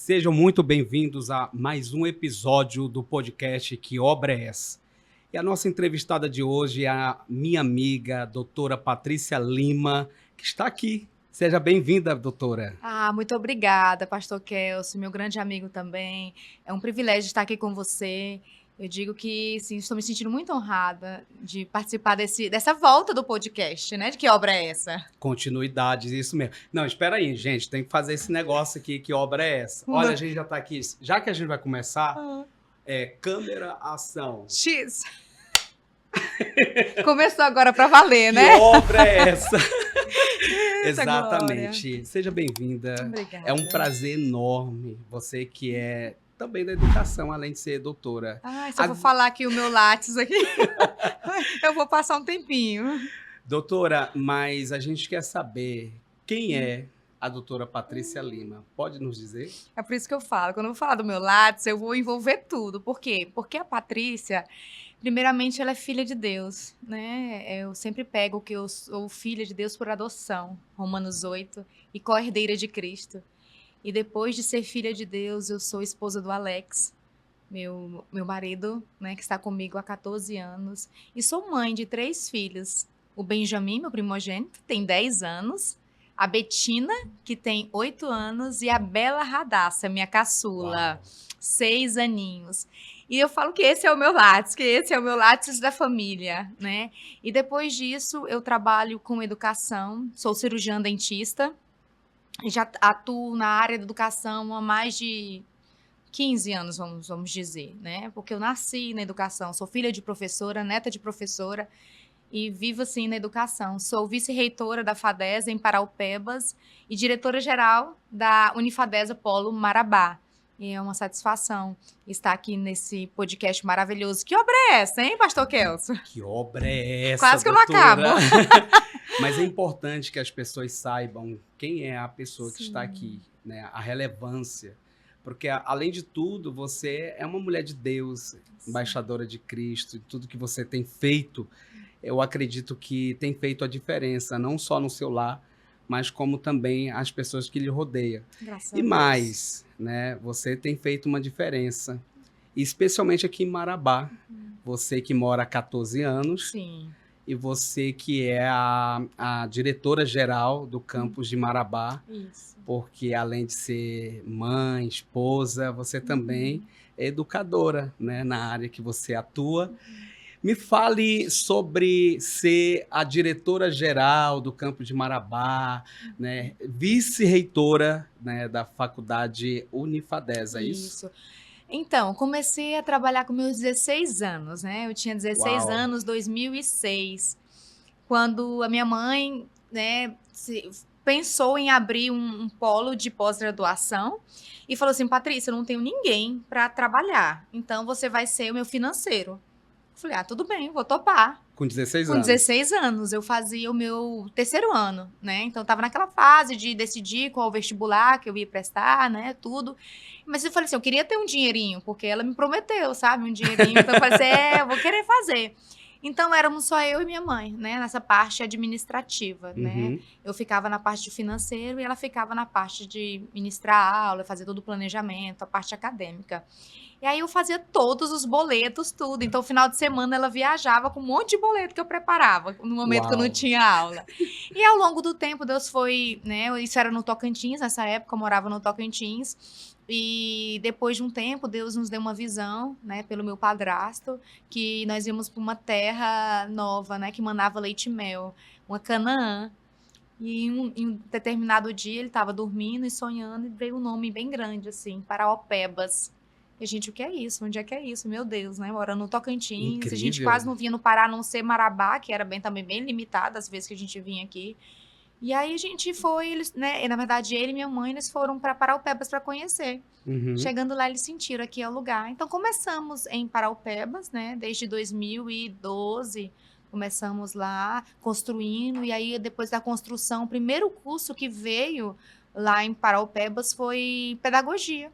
Sejam muito bem-vindos a mais um episódio do podcast Que Obra é Essa? E a nossa entrevistada de hoje é a minha amiga, a doutora Patrícia Lima, que está aqui. Seja bem-vinda, doutora. Muito obrigada, pastor Kelso, meu grande amigo também. É um privilégio estar aqui com você. Eu digo que sim, estou me sentindo muito honrada de participar dessa volta do podcast, né? De que obra é essa? Continuidades, isso mesmo. Não, espera aí, gente, tem que fazer esse negócio aqui, que obra é essa? Olha, a gente já está aqui, já que a gente vai começar, câmera, ação. X! Começou agora para valer, né? Que obra é essa? Essa Exatamente. glória. Seja bem-vinda. Obrigada. É um prazer enorme. Você que é também da educação, além de ser doutora. Se eu vou falar aqui o meu látis aqui, eu vou passar um tempinho. Doutora, mas a gente quer saber quem é a doutora Patrícia Lima. Pode nos dizer? É por isso que eu falo. Quando eu vou falar do meu látis, eu vou envolver tudo. Por quê? Porque a Patrícia, primeiramente, ela é filha de Deus, né? Eu sempre pego que eu sou filha de Deus por adoção, Romanos 8, e co-herdeira de Cristo. E depois de ser filha de Deus, eu sou esposa do Alex, meu marido, né, que está comigo há 14 anos. E sou mãe de 3 filhos. O Benjamin, meu primogênito, tem 10 anos. A Betina, que tem 8 anos. E a Bela Radassa, minha caçula, Uau. 6 aninhos. E eu falo que esse é o meu látis, que esse é o meu látis da família, né? E depois disso, eu trabalho com educação, sou cirurgiã dentista. Já atuo na área da educação há mais de 15 anos, vamos dizer, né? Porque eu nasci na educação, sou filha de professora, neta de professora e vivo assim na educação. Sou vice-reitora da FADESA em Paraupebas e diretora-geral da Unifadesa Polo Marabá. E é uma satisfação estar aqui nesse podcast maravilhoso. Que obra é essa, hein, pastor Kelso? Que obra é essa, Quase que doutora? eu não acabo. Mas é importante que as pessoas saibam quem é a pessoa que Sim. está aqui, né? A relevância. Porque, além de tudo, você é uma mulher de Deus, embaixadora de Cristo, e tudo que você tem feito, eu acredito que tem feito a diferença, não só no seu lar, mas como também as pessoas que lhe rodeiam. Graças a E Deus. mais, né? Você tem feito uma diferença, especialmente aqui em Marabá. Você que mora há 14 anos. Sim. E você que é a diretora-geral do campus de Marabá. Isso. Porque além de ser mãe, esposa, você também é educadora, né, na área que você atua. Me fale sobre ser a diretora-geral do campus de Marabá, né, vice-reitora, né, da faculdade Unifadesa, é isso? Isso. Então, comecei a trabalhar com meus 16 anos, né? Eu tinha 16 Uau. anos, 2006, quando a minha mãe, né, pensou em abrir um polo de pós-graduação e falou assim: Patrícia, eu não tenho ninguém para trabalhar, então você vai ser o meu financeiro. Eu falei: tudo bem, vou topar. Com 16 Com anos. 16 anos, eu fazia o meu terceiro ano, né? Então, eu tava naquela fase de decidir qual vestibular que eu ia prestar, né? Tudo. Mas eu falei assim, eu queria ter um dinheirinho, porque ela me prometeu, sabe? Um dinheirinho. Então, eu falei assim, eu vou querer fazer. Então, éramos só eu e minha mãe, né? Nessa parte administrativa, né? Eu ficava na parte de financeiro e ela ficava na parte de ministrar aula, fazer todo o planejamento, a parte acadêmica. E aí eu fazia todos os boletos, tudo. Então, final de semana, ela viajava com um monte de boleto que eu preparava, no momento que eu não tinha aula. E ao longo do tempo, Deus foi, né? Isso era no Tocantins, nessa época eu morava no Tocantins. E depois de um tempo, Deus nos deu uma visão, né, pelo meu padrasto, que nós íamos para uma terra nova, né, que manava leite e mel, uma Canaã. E em um determinado dia, ele estava dormindo e sonhando, e veio um nome bem grande, assim, Paraupebas. E a gente, o que é isso? Onde é que é isso? Meu Deus, né? Morando no Tocantins. Incrível. A gente quase não vinha no Pará, a não ser Marabá, que era também bem limitado as vezes que a gente vinha aqui. E aí a gente foi, eles, né? E, na verdade, ele e minha mãe, eles foram para Paraupebas para conhecer. Chegando lá, eles sentiram aqui é o lugar. Então, começamos em Paraupebas, né? Desde 2012, começamos lá construindo. E aí, depois da construção, o primeiro curso que veio lá em Paraupebas foi pedagogia.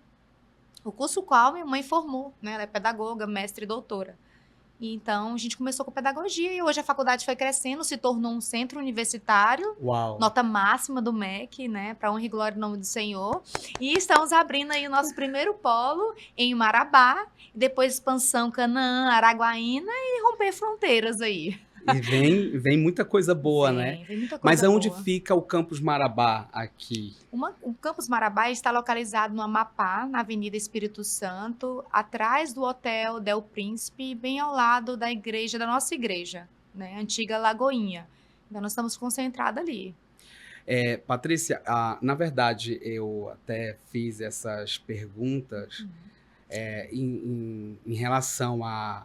O curso qual minha mãe formou, né? Ela é pedagoga, mestre e doutora. E então a gente começou com pedagogia e hoje a faculdade foi crescendo, se tornou um centro universitário, Uau! nota máxima do MEC, né? Para honra e glória do nome do Senhor. E estamos abrindo aí o nosso primeiro polo em Marabá, depois expansão Canaã, Araguaína e romper fronteiras aí. E vem muita coisa boa, né? Vem muita Mas coisa aonde boa. fica o Campus Marabá aqui? O Campus Marabá está localizado no Amapá, na Avenida Espírito Santo, atrás do Hotel Del Príncipe, bem ao lado da igreja, da nossa igreja, né? Antiga Lagoinha. Então nós estamos concentrados ali. Patrícia, na verdade, eu até fiz essas perguntas em relação a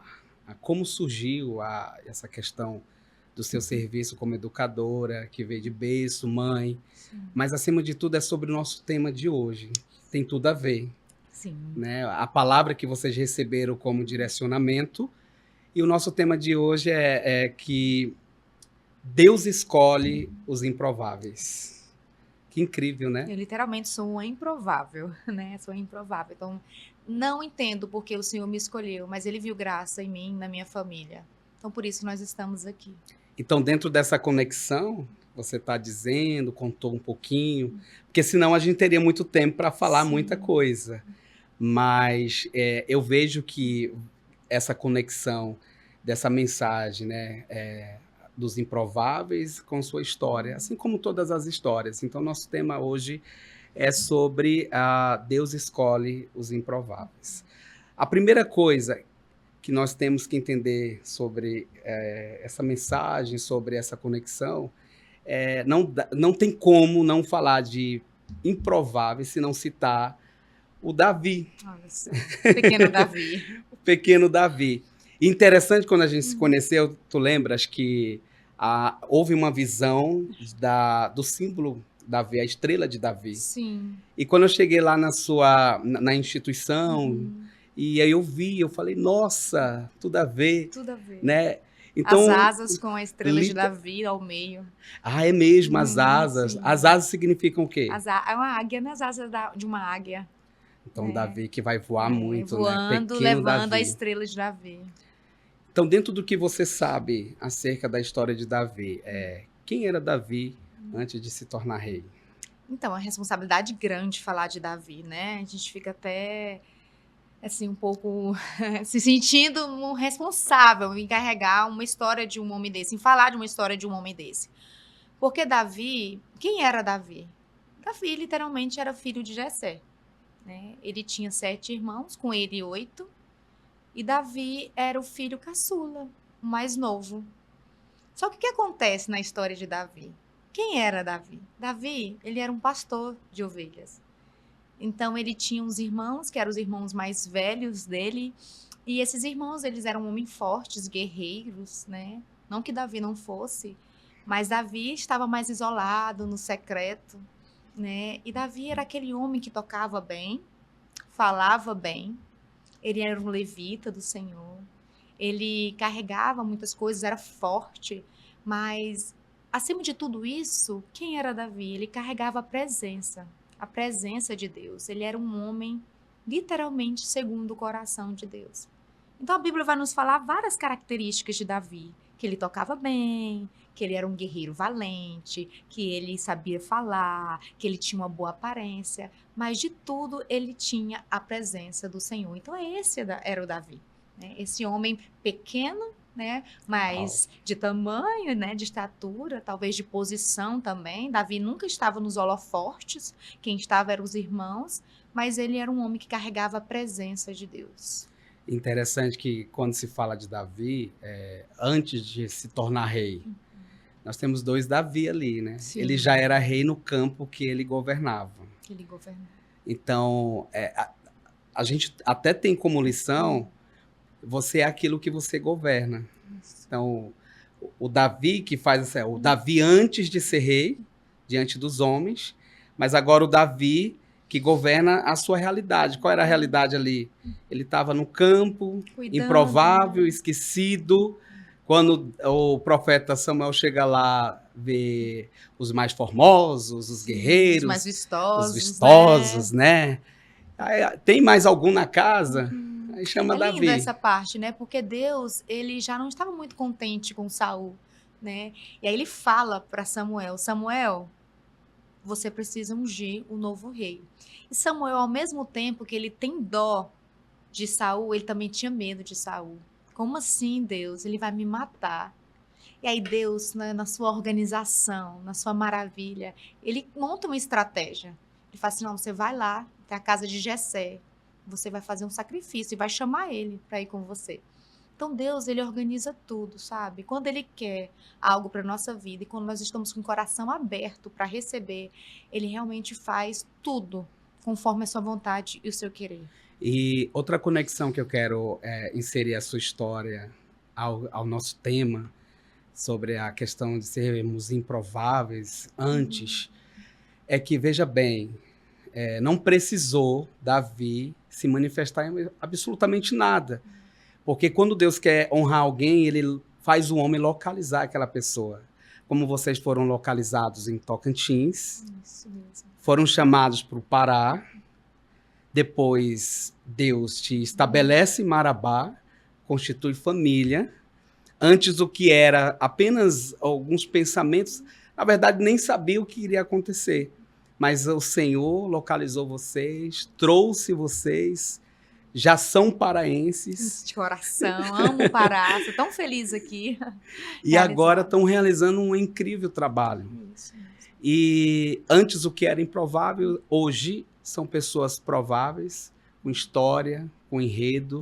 como surgiu essa questão do seu serviço como educadora, que veio de berço, mãe, Sim. mas acima de tudo é sobre o nosso tema de hoje. Tem tudo a ver, Sim. né? A palavra que vocês receberam como direcionamento, e o nosso tema de hoje é que Deus escolhe os improváveis. Que incrível, né? Eu literalmente sou uma improvável, né? Sou improvável. Então, não entendo porque o Senhor me escolheu, mas Ele viu graça em mim, na minha família. Então, por isso nós estamos aqui. Então, dentro dessa conexão, você está dizendo, contou um pouquinho, porque senão a gente teria muito tempo para falar Sim. muita coisa. Mas eu vejo que essa conexão dessa mensagem, né, dos improváveis com sua história, assim como todas as histórias. Então, nosso tema hoje é sobre Deus escolhe os improváveis. A primeira coisa que nós temos que entender sobre essa mensagem, sobre essa conexão, não tem como não falar de improváveis se não citar o Davi. Olha só, pequeno Davi. O pequeno Davi. E interessante, quando a gente se conheceu, tu lembras que houve uma visão do símbolo Davi, a estrela de Davi. Sim. E quando eu cheguei lá na instituição, e aí eu falei, nossa, tudo a ver. Tudo a ver. Né? Então, as asas com a estrela de Davi ao meio. É mesmo, as asas. Sim. As asas significam o quê? É uma águia, né? As asas de uma águia. Então, Davi que vai voar muito, voando, né? Pequeno levando Davi. a estrela de Davi. Então, dentro do que você sabe acerca da história de Davi, quem era Davi antes de se tornar rei? Então, é uma responsabilidade grande falar de Davi, né? A gente fica até, assim, um pouco se sentindo um responsável em carregar uma história de um homem desse, em falar de uma história de um homem desse. Porque Davi, quem era Davi? Davi, literalmente, era filho de Jessé. Né? Ele tinha 7 irmãos, com ele 8. E Davi era o filho caçula, o mais novo. Só que o que acontece na história de Davi? Quem era Davi? Davi, ele era um pastor de ovelhas. Então, ele tinha uns irmãos, que eram os irmãos mais velhos dele. E esses irmãos, eles eram homens fortes, guerreiros, né? Não que Davi não fosse, mas Davi estava mais isolado, no secreto, né? E Davi era aquele homem que tocava bem, falava bem. Ele era um levita do Senhor. Ele carregava muitas coisas, era forte. Mas, acima de tudo isso, quem era Davi? Ele carregava a presença de Deus. Ele era um homem, literalmente, segundo o coração de Deus. Então, a Bíblia vai nos falar várias características de Davi. Que ele tocava bem, que ele era um guerreiro valente, que ele sabia falar, que ele tinha uma boa aparência, mas de tudo ele tinha a presença do Senhor. Então esse era o Davi, né? Esse homem pequeno, né? Mas de tamanho, né? De estatura, talvez de posição também. Davi nunca estava nos holofortes, quem estava eram os irmãos, mas ele era um homem que carregava a presença de Deus. Interessante que quando se fala de Davi, antes de se tornar rei, nós temos 2 Davi ali, né? Sim. Ele já era rei no campo que ele governava. Então, a gente até tem como lição, você é aquilo que você governa. Então, o Davi que faz o Davi antes de ser rei, diante dos homens, mas agora o Davi que governa a sua realidade. Qual era a realidade ali? Ele estava no campo, cuidando, improvável, esquecido. Quando o profeta Samuel chega lá, vê os mais formosos, os guerreiros, os mais vistosos, né? Aí, tem mais algum na casa? Aí chama É lindo Davi. essa parte, né? Porque Deus, ele já não estava muito contente com Saul, né? E aí ele fala para Samuel, Samuel, você precisa ungir o novo rei. E Samuel, ao mesmo tempo que ele tem dó de Saul, ele também tinha medo de Saul. Como assim, Deus? Ele vai me matar. E aí Deus, né, na sua organização, na sua maravilha, ele monta uma estratégia. Ele fala assim, não, você vai lá, até a casa de Jessé, você vai fazer um sacrifício e vai chamar ele para ir com você. Então Deus, ele organiza tudo, sabe? Quando ele quer algo para nossa vida e quando nós estamos com o coração aberto para receber, ele realmente faz tudo conforme a sua vontade e o seu querer. E outra conexão que eu quero inserir a sua história ao nosso tema, sobre a questão de sermos improváveis antes, é que, veja bem, não precisou Davi se manifestar em absolutamente nada. Porque quando Deus quer honrar alguém, ele faz o homem localizar aquela pessoa. Como vocês foram localizados em Tocantins, Isso mesmo. foram chamados para o Pará, depois Deus te estabelece em Marabá, constitui família. Antes o que era apenas alguns pensamentos, na verdade nem sabia o que iria acontecer. Mas o Senhor localizou vocês, trouxe vocês, já são paraenses. De coração, amo Pará, sou tão feliz aqui. E agora estão realizando um incrível trabalho. Isso mesmo. E antes o que era improvável, hoje são pessoas prováveis, com história, com enredo.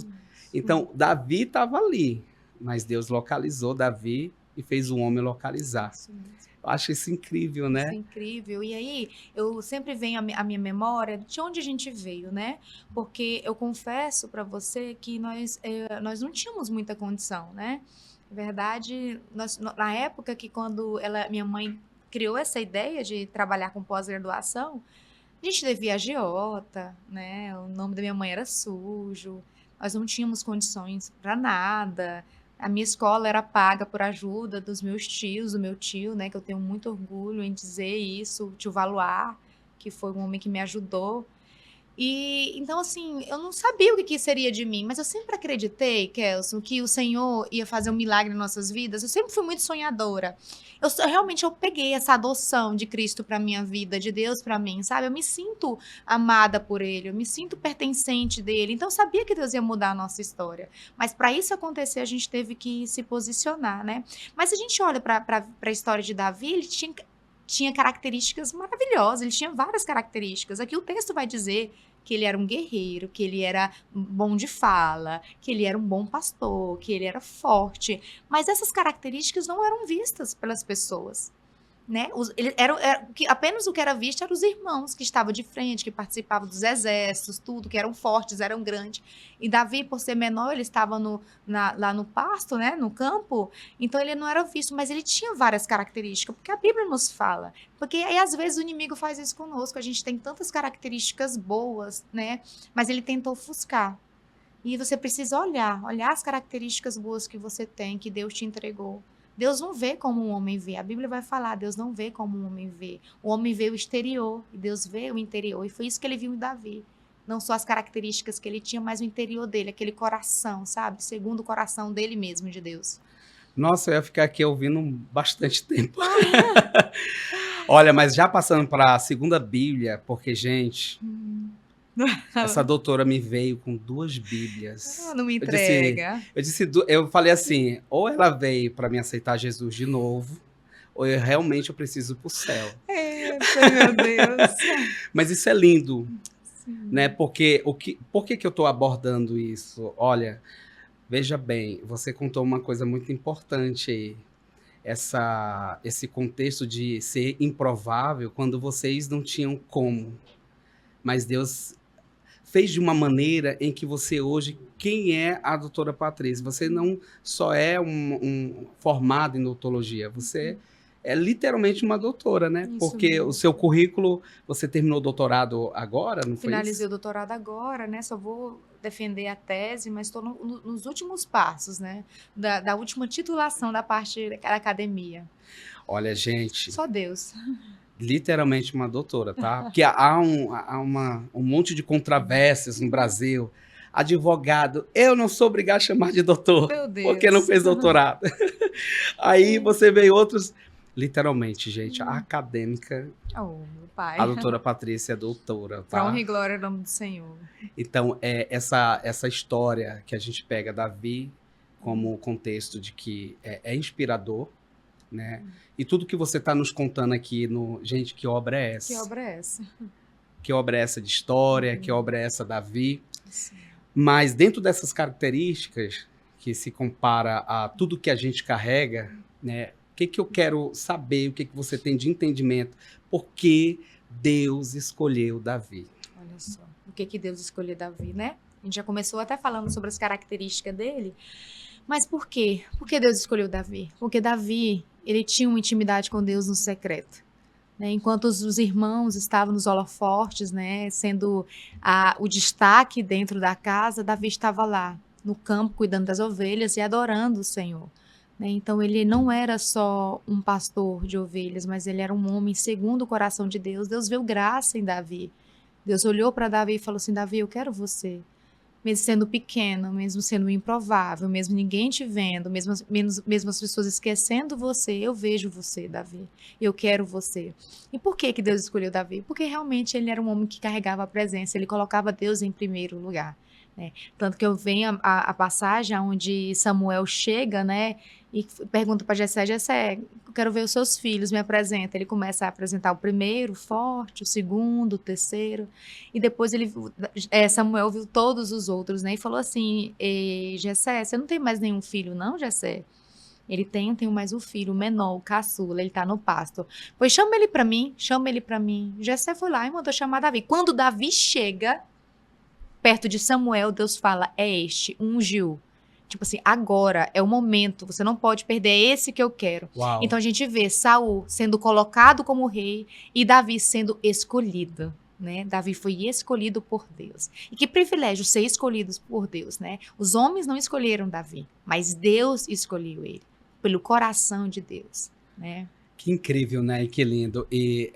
Então, Davi estava ali, mas Deus localizou Davi e fez o homem localizar. Isso mesmo. Eu acho isso incrível, né? Isso é incrível. E aí, eu sempre venho à minha memória de onde a gente veio, né? Porque eu confesso para você que nós não tínhamos muita condição, né? Na verdade, na época que quando minha mãe criou essa ideia de trabalhar com pós-graduação, a gente devia a agiota, né? O nome da minha mãe era sujo, nós não tínhamos condições para nada. A minha escola era paga por ajuda dos meus tios, do meu tio, né? Que eu tenho muito orgulho em dizer isso, o tio Valuar, que foi um homem que me ajudou. E então, assim, eu não sabia o que seria de mim, mas eu sempre acreditei, Kelson, que o Senhor ia fazer um milagre em nossas vidas. Eu sempre fui muito sonhadora. Realmente eu peguei essa adoção de Cristo para minha vida, de Deus para mim, sabe? Eu me sinto amada por Ele, eu me sinto pertencente dele. Então eu sabia que Deus ia mudar a nossa história. Mas para isso acontecer, a gente teve que se posicionar, né? Mas se a gente olha para a história de Davi, ele tinha características maravilhosas, ele tinha várias características. Aqui o texto vai dizer que ele era um guerreiro, que ele era bom de fala, que ele era um bom pastor, que ele era forte. Mas essas características não eram vistas pelas pessoas, né? Apenas o que era visto eram os irmãos que estavam de frente, que participavam dos exércitos, tudo, que eram fortes, eram grandes. E Davi, por ser menor, ele estava lá no pasto, né, no campo, então ele não era visto, mas ele tinha várias características, porque a Bíblia nos fala. Porque aí, às vezes, o inimigo faz isso conosco, a gente tem tantas características boas, né, mas ele tenta ofuscar. E você precisa olhar as características boas que você tem, que Deus te entregou. Deus não vê como um homem vê. A Bíblia vai falar, Deus não vê como um homem vê. O homem vê o exterior e Deus vê o interior. E foi isso que ele viu em Davi. Não só as características que ele tinha, mas o interior dele, aquele coração, sabe? Segundo o coração dele mesmo, de Deus. Nossa, eu ia ficar aqui ouvindo bastante tempo. Olha, mas já passando para a segunda Bíblia, porque, gente, essa doutora me veio com 2 Bíblias. Não me entrega. Eu falei assim, ou ela veio para me aceitar Jesus de novo, ou realmente eu preciso ir para o céu. Meu Deus. Mas isso é lindo, Sim. né? Porque por que eu estou abordando isso? Olha, veja bem, você contou uma coisa muito importante aí. Esse contexto de ser improvável quando vocês não tinham como. Mas Deus fez de uma maneira em que você hoje, quem é a doutora Patrícia? Você não só é um formado em odontologia, você é literalmente uma doutora, né? Isso Porque mesmo. o seu currículo, você terminou o doutorado agora, não foi Finalizei isso? o doutorado agora, né? Só vou defender a tese, mas estou nos últimos passos, né? Da última titulação da parte da academia. Olha, gente, Só Deus. literalmente uma doutora, tá? Porque há um monte de controvérsias no Brasil. advogado. Eu não sou obrigado a chamar de doutor, Meu porque não Deus. fez doutorado. Aí você vê outros, literalmente, gente, a acadêmica, Oh, meu a pai. doutora Patrícia é doutora, Pra honra tá? e glória ao nome do Senhor. Então, essa história que a gente pega Davi como contexto de que é inspirador, né? E tudo que você está nos contando aqui, gente, que obra é Que essa? obra é essa? Que obra é essa de história? Que obra é essa, Davi? Sim. Mas dentro dessas características, que se compara a tudo que a gente carrega, né? O que eu quero saber, o que você tem de entendimento? Por que Deus escolheu Davi? Olha só. O que Deus escolheu Davi, né? A gente já começou até falando sobre as características dele. Mas por quê? Por que Deus escolheu Davi? Porque Davi, ele tinha uma intimidade com Deus no secreto. Né? Enquanto os irmãos estavam nos holofortes, né, sendo o destaque dentro da casa, Davi estava lá, no campo, cuidando das ovelhas e adorando o Senhor. Né? Então, ele não era só um pastor de ovelhas, mas ele era um homem segundo o coração de Deus. Deus viu graça em Davi. Deus olhou para Davi e falou assim, Davi, eu quero você. Mesmo sendo pequeno, mesmo sendo improvável, mesmo ninguém te vendo, mesmo as pessoas esquecendo você, eu vejo você, Davi. Eu quero você. E por que Deus escolheu Davi? Porque realmente ele era um homem que carregava a presença, ele colocava Deus em primeiro lugar. Né? Tanto que eu venho a passagem onde Samuel chega, né, e pergunta para Jessé, Jessé, eu quero ver os seus filhos, me apresenta. Ele começa a apresentar o primeiro, forte, o segundo, o terceiro, e depois Samuel viu todos os outros, né, e falou assim, Jessé, você não tem mais nenhum filho não, Jessé? Ele tem, eu tenho mais um filho, o menor, o caçula, ele tá no pasto. Pois chama ele para mim, chama ele para mim. Jessé foi lá e mandou chamar Davi. Quando Davi chega perto de Samuel, Deus fala, é este, ungiu. Tipo assim, agora é o momento, você não pode perder, é esse que eu quero. Uau. Então a gente vê Saul sendo colocado como rei e Davi sendo escolhido. Né? Davi foi escolhido por Deus. E que privilégio ser escolhidos por Deus, né? Os homens não escolheram Davi, mas Deus escolheu ele, pelo coração de Deus, né? Que incrível, né? E que lindo. E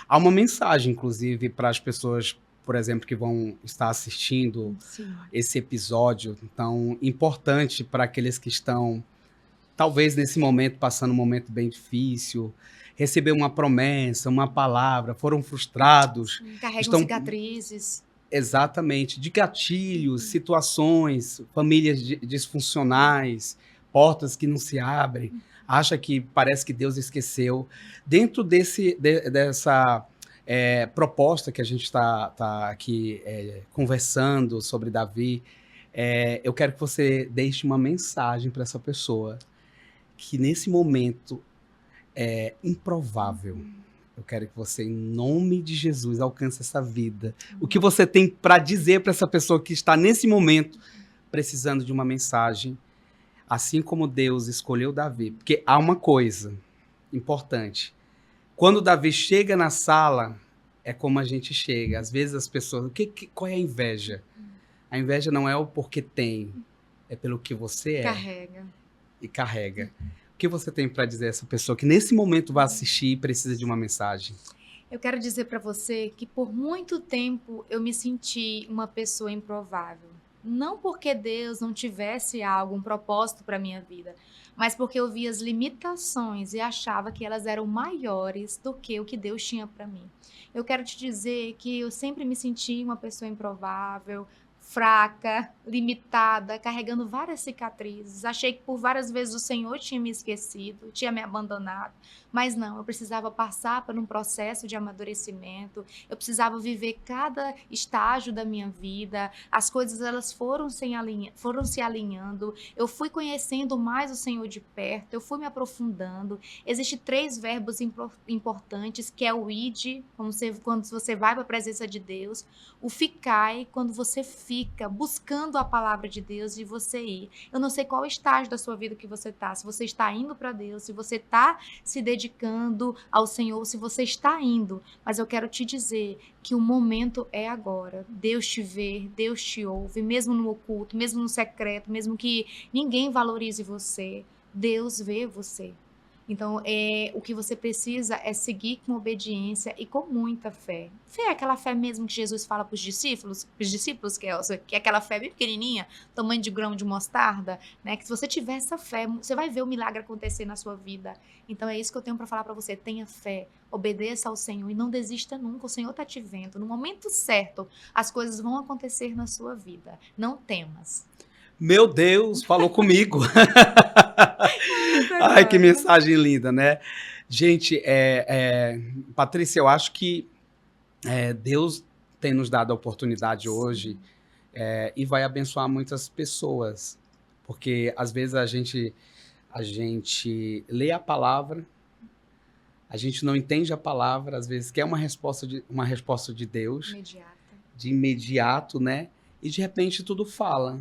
há uma mensagem, inclusive, para as pessoas, por exemplo, que vão estar assistindo Sim. esse episódio tão importante para aqueles que estão, talvez nesse momento, passando um momento bem difícil, receber uma promessa, uma palavra, foram frustrados, Carregam estão cicatrizes. exatamente de gatilhos, situações, famílias disfuncionais, portas que não se abrem, acha que parece que Deus esqueceu. Dentro dessa proposta que a gente está aqui conversando sobre Davi, eu quero que você deixe uma mensagem para essa pessoa que nesse momento é improvável. Eu quero que você, em nome de Jesus, alcance essa vida. O que você tem para dizer para essa pessoa que está nesse momento precisando de uma mensagem, assim como Deus escolheu Davi? Porque há uma coisa importante. Quando Davi chega na sala, é como a gente chega. Às vezes as pessoas... Qual é a inveja? A inveja não é o porque tem, é pelo que você é. Carrega. E carrega. O que você tem para dizer a essa pessoa que nesse momento vai assistir e precisa de uma mensagem? Eu quero dizer para você que por muito tempo eu me senti uma pessoa improvável. Não porque Deus não tivesse algo, um propósito para minha vida, mas porque eu via as limitações e achava que elas eram maiores do que o que Deus tinha para mim. Eu quero te dizer que eu sempre me senti uma pessoa improvável, fraca, limitada, carregando várias cicatrizes. Achei que por várias vezes o Senhor tinha me esquecido, tinha me abandonado. Mas não, eu precisava passar por um processo de amadurecimento, eu precisava viver cada estágio da minha vida, as coisas elas foram se alinhando, eu fui conhecendo mais o Senhor de perto, eu fui me aprofundando. Existem 3 verbos importantes, que é o ide, quando você vai para a presença de Deus, o ficai, quando você fica buscando a palavra de Deus e você ir. Eu não sei qual estágio da sua vida que você está, se você está indo para Deus, se você está se dedicando ao Senhor, se você está indo, mas eu quero te dizer que o momento é agora. Deus te vê, Deus te ouve, mesmo no oculto, mesmo no secreto, mesmo que ninguém valorize você, Deus vê você. Então, o que você precisa é seguir com obediência e com muita fé. Fé é aquela fé mesmo que Jesus fala para os discípulos, que é aquela fé bem pequenininha, tamanho de grão de mostarda, né? Que se você tiver essa fé, você vai ver o milagre acontecer na sua vida. Então, é isso que eu tenho para falar para você. Tenha fé, obedeça ao Senhor e não desista nunca. O Senhor está te vendo. No momento certo, as coisas vão acontecer na sua vida. Não temas. Meu Deus, falou comigo. Eita, Ai, que glória. mensagem linda, né? Gente, Patrícia, eu acho que Deus tem nos dado a oportunidade hoje e vai abençoar muitas pessoas. Porque às vezes a gente lê a palavra, a gente não entende a palavra, às vezes quer uma resposta de Deus, Imediata. de imediato, né? E de repente tudo fala.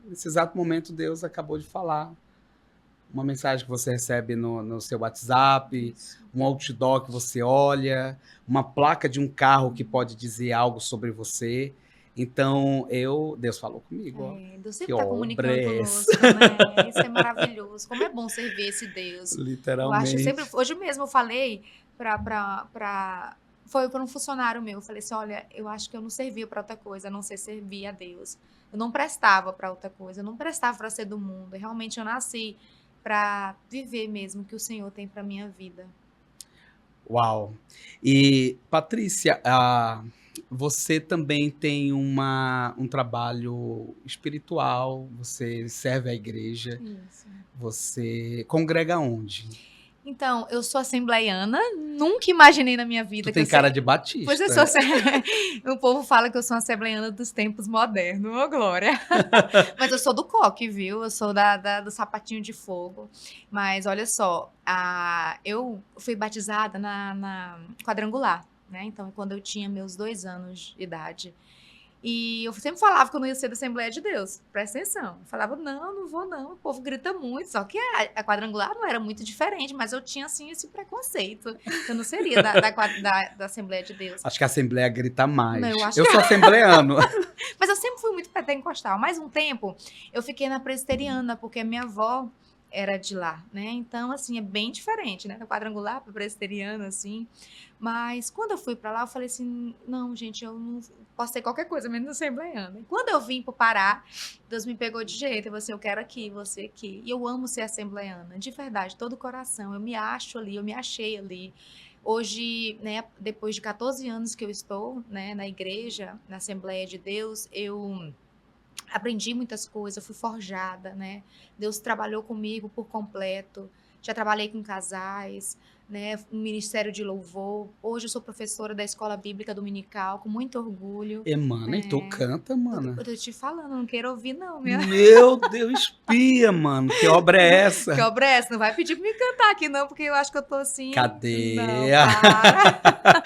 Nesse exato momento, Deus acabou de falar. Uma mensagem que você recebe no seu WhatsApp, um outdoor que você olha, uma placa de um carro que pode dizer algo sobre você. Então, Deus falou comigo, ó. Deus Que sempre está obra comunicando é essa? conosco, né? Isso é maravilhoso. Como é bom servir esse Deus. Eu acho sempre. Literalmente. Hoje mesmo eu falei foi para um funcionário meu. Eu falei assim: olha, eu acho que eu não servia para outra coisa, a não ser servir a Deus. Eu não prestava para outra coisa, eu não prestava para ser do mundo. Realmente eu nasci para viver mesmo o que o Senhor tem para minha vida. Uau! E, Patrícia, você também tem um trabalho espiritual, você serve a igreja, Isso. você congrega onde? Então, eu sou assembleiana, nunca imaginei na minha vida Tu que tem cara de batista. Pois eu sou o povo fala que eu sou uma assembleiana dos tempos modernos, ô glória. Mas eu sou do coque, viu? Eu sou do sapatinho de fogo. Mas olha só, eu fui batizada na quadrangular, né? Então, quando eu tinha meus 2 anos de idade. E eu sempre falava que eu não ia ser da Assembleia de Deus, presta atenção. Eu falava, não vou não, o povo grita muito. Só que a quadrangular não era muito diferente, mas eu tinha, assim, esse preconceito. Que eu não seria da Assembleia de Deus. Acho que a Assembleia grita mais. Não, eu acho Eu que- sou assembleano. Mas eu sempre fui muito pentecostal. Mais um tempo, eu fiquei na presbiteriana, porque a minha avó era de lá, né? Então, assim, é bem diferente, né? Da quadrangular para presbiteriana, assim. Mas quando eu fui para lá, eu falei assim, não, gente, eu não posso ser qualquer coisa, menos assembleiana. E quando eu vim pro Pará, Deus me pegou de jeito. Eu falei assim, eu quero aqui, você aqui. E eu amo ser assembleiana, de verdade, todo o coração. Eu me acho ali, eu me achei ali. Hoje, né, depois de 14 anos que eu estou, né, na igreja, na Assembleia de Deus, eu aprendi muitas coisas, eu fui forjada, né? Deus trabalhou comigo por completo. Já trabalhei com casais, né? No Ministério de Louvor. Hoje eu sou professora da Escola Bíblica Dominical, com muito orgulho. Mana, e tu canta, mana. Eu tô te falando, não quero ouvir, não, minha. Meu Deus, espia, mano. Que obra é essa? Que obra é essa? Não vai pedir pra me cantar aqui, não, porque eu acho que eu tô assim. Cadê? Não, para.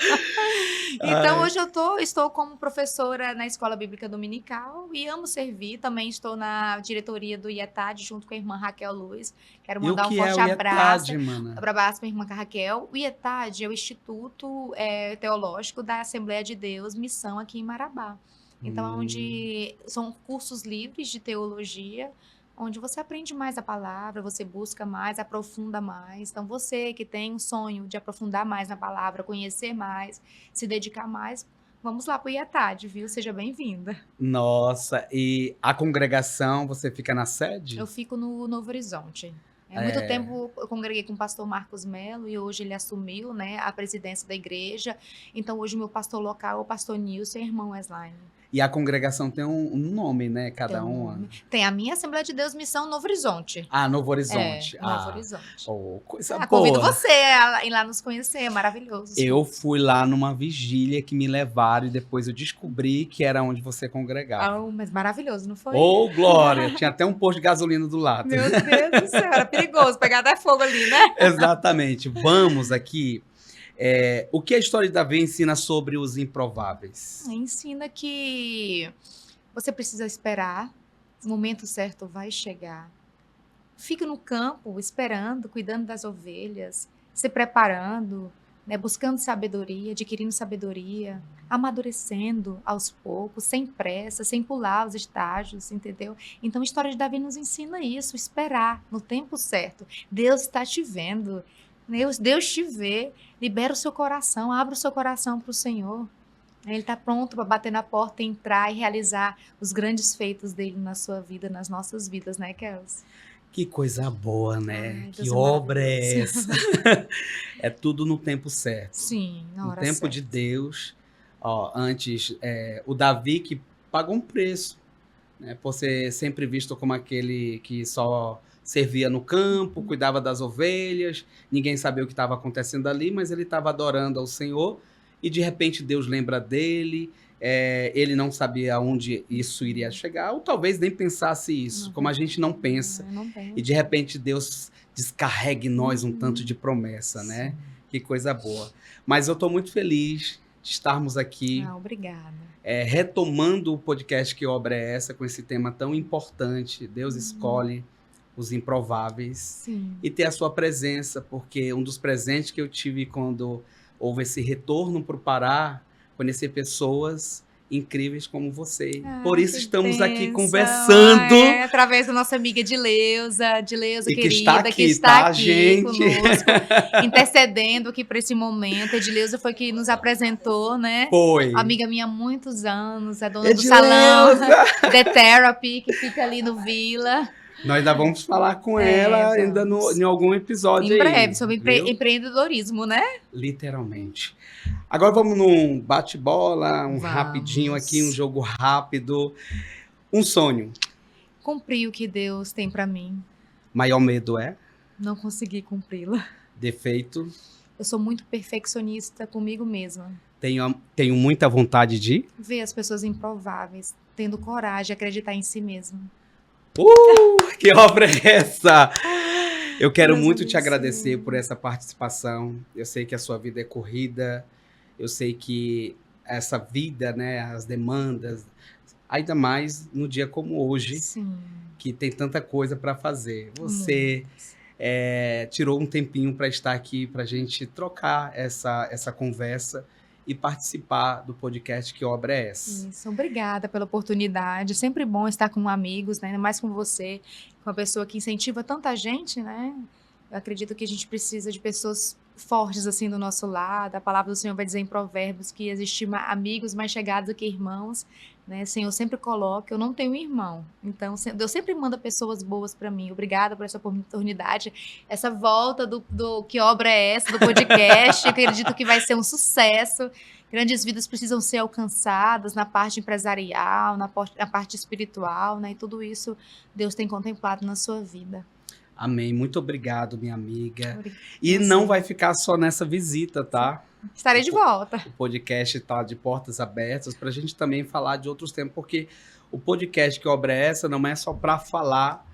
Então, Ai. hoje estou como professora na Escola Bíblica Dominical e amo servir. Também estou na diretoria do IETAD, junto com a irmã Raquel Luiz. Quero E o mandar um que é forte o abraço. IETAD, mana? Abraço para a irmã Raquel. O IETAD é o Instituto Teológico da Assembleia de Deus, Missão aqui em Marabá. Então, onde são cursos livres de teologia, onde você aprende mais a palavra, você busca mais, aprofunda mais. Então, você que tem um sonho de aprofundar mais na palavra, conhecer mais, se dedicar mais, vamos lá para o IETAD, viu? Seja bem-vinda. Nossa, e a congregação, você fica na sede? Eu fico no Novo Horizonte. Há muito tempo eu congreguei com o pastor Marcos Melo e hoje ele assumiu, né, a presidência da igreja. Então, hoje o meu pastor local é o pastor Nilson e a irmã Weslaine. E a congregação tem um nome, né? Cada Tem um uma. nome. Tem a minha Assembleia de Deus Missão Novo Horizonte. Ah, Novo Horizonte. Novo Horizonte. Coisa boa. Convido você a ir lá nos conhecer, é maravilhoso. Eu fui lá numa vigília que me levaram e depois eu descobri que era onde você congregava. Mas maravilhoso, não foi? Ô, Glória! Tinha até um posto de gasolina do lado. Meu Deus do céu, era perigoso pegar até fogo ali, né? Exatamente. Vamos aqui. O que a história de Davi ensina sobre os improváveis? Ensina que você precisa esperar, o momento certo vai chegar. Fica no campo esperando, cuidando das ovelhas, se preparando, né, buscando sabedoria, adquirindo sabedoria, amadurecendo aos poucos, sem pressa, sem pular os estágios, entendeu? Então a história de Davi nos ensina isso, esperar no tempo certo. Deus está te vendo, Deus te vê, libera o seu coração, abre o seu coração para o Senhor. Ele está pronto para bater na porta, entrar e realizar os grandes feitos dele na sua vida, nas nossas vidas, né, Kels? Que coisa boa, né? Ai, Que Deus é obra é maravilhoso. essa? É tudo no tempo certo. Sim, na No hora tempo certa. de Deus. Ó, antes, o Davi que pagou um preço, né? Por ser sempre visto como aquele que só servia no campo, cuidava das ovelhas, ninguém sabia o que estava acontecendo ali, mas ele estava adorando ao Senhor e de repente Deus lembra dele. Ele não sabia aonde isso iria chegar, ou talvez nem pensasse isso, Não como a gente não pensa. Não pensa. E de repente Deus descarrega em nós um tanto de promessa, né? Que coisa boa. Mas eu estou muito feliz de estarmos aqui Obrigada. retomando o podcast Que Obra é Essa, com esse tema tão importante. Deus escolhe os improváveis. Sim. E ter a sua presença, porque um dos presentes que eu tive quando houve esse retorno para o Pará, conhecer pessoas incríveis como você. Por isso estamos aqui conversando. Através da nossa amiga Dileuza E querida, que está aqui, gente? Conosco, intercedendo aqui para esse momento. A Dileuza foi que nos apresentou, né? Foi. Amiga minha há muitos anos, é dona do salão The Therapy, que fica ali no Vila. Nós ainda vamos falar com ela ainda em algum episódio em breve, aí, sobre empreendedorismo, né? Literalmente. Agora vamos num bate-bola, rapidinho aqui, um jogo rápido. Um sonho. Cumprir o que Deus tem pra mim. Maior medo é? Não conseguir cumpri-lo. Defeito? Eu sou muito perfeccionista comigo mesma. Tenho muita vontade de? Ver as pessoas improváveis, tendo coragem de acreditar em si mesmo. Que obra é essa? Eu quero muito te agradecer por essa participação. Eu sei que a sua vida é corrida. Eu sei que essa vida, né, as demandas, ainda mais no dia como hoje, Sim. Que tem tanta coisa para fazer. Você tirou um tempinho para estar aqui, para a gente trocar essa conversa e participar do podcast Que Obra é Essa? Isso, obrigada pela oportunidade. Sempre bom estar com amigos, né? Ainda mais com você, com uma pessoa que incentiva tanta gente, né? Eu acredito que a gente precisa de pessoas fortes assim do nosso lado. A palavra do Senhor vai dizer em Provérbios que existem amigos mais chegados do que irmãos, né? Senhor sempre coloca, eu não tenho irmão. Então, Deus sempre manda pessoas boas para mim. Obrigada por essa oportunidade. Essa volta do Que Obra é Essa, do podcast. Eu acredito que vai ser um sucesso. Grandes vidas precisam ser alcançadas na parte empresarial, na parte espiritual, né? E tudo isso Deus tem contemplado na sua vida. Amém. Muito obrigado, minha amiga. E não vai ficar só nessa visita, tá? Estarei de volta. O podcast está de portas abertas para a gente também falar de outros temas, porque o podcast Que Obra é Essa não é só para falar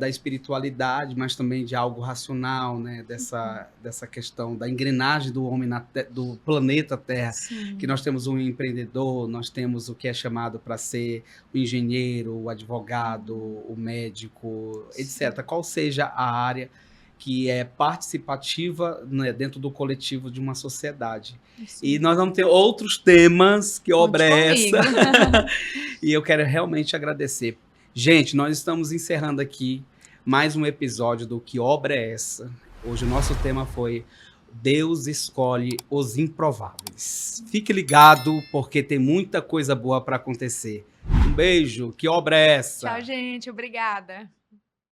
da espiritualidade, mas também de algo racional, né? Dessa questão da engrenagem do homem do planeta Terra. Sim. Que nós temos um empreendedor, nós temos o que é chamado para ser o engenheiro, o advogado, o médico, etc. Sim. Qual seja a área que é participativa, né, dentro do coletivo de uma sociedade. Sim. E nós vamos ter outros temas, Que Obra é Essa? E eu quero realmente agradecer. Gente, nós estamos encerrando aqui mais um episódio do Que Obra é Essa? Hoje o nosso tema foi Deus escolhe os improváveis. Fique ligado, porque tem muita coisa boa para acontecer. Um beijo, Que Obra é Essa? Tchau, gente. Obrigada.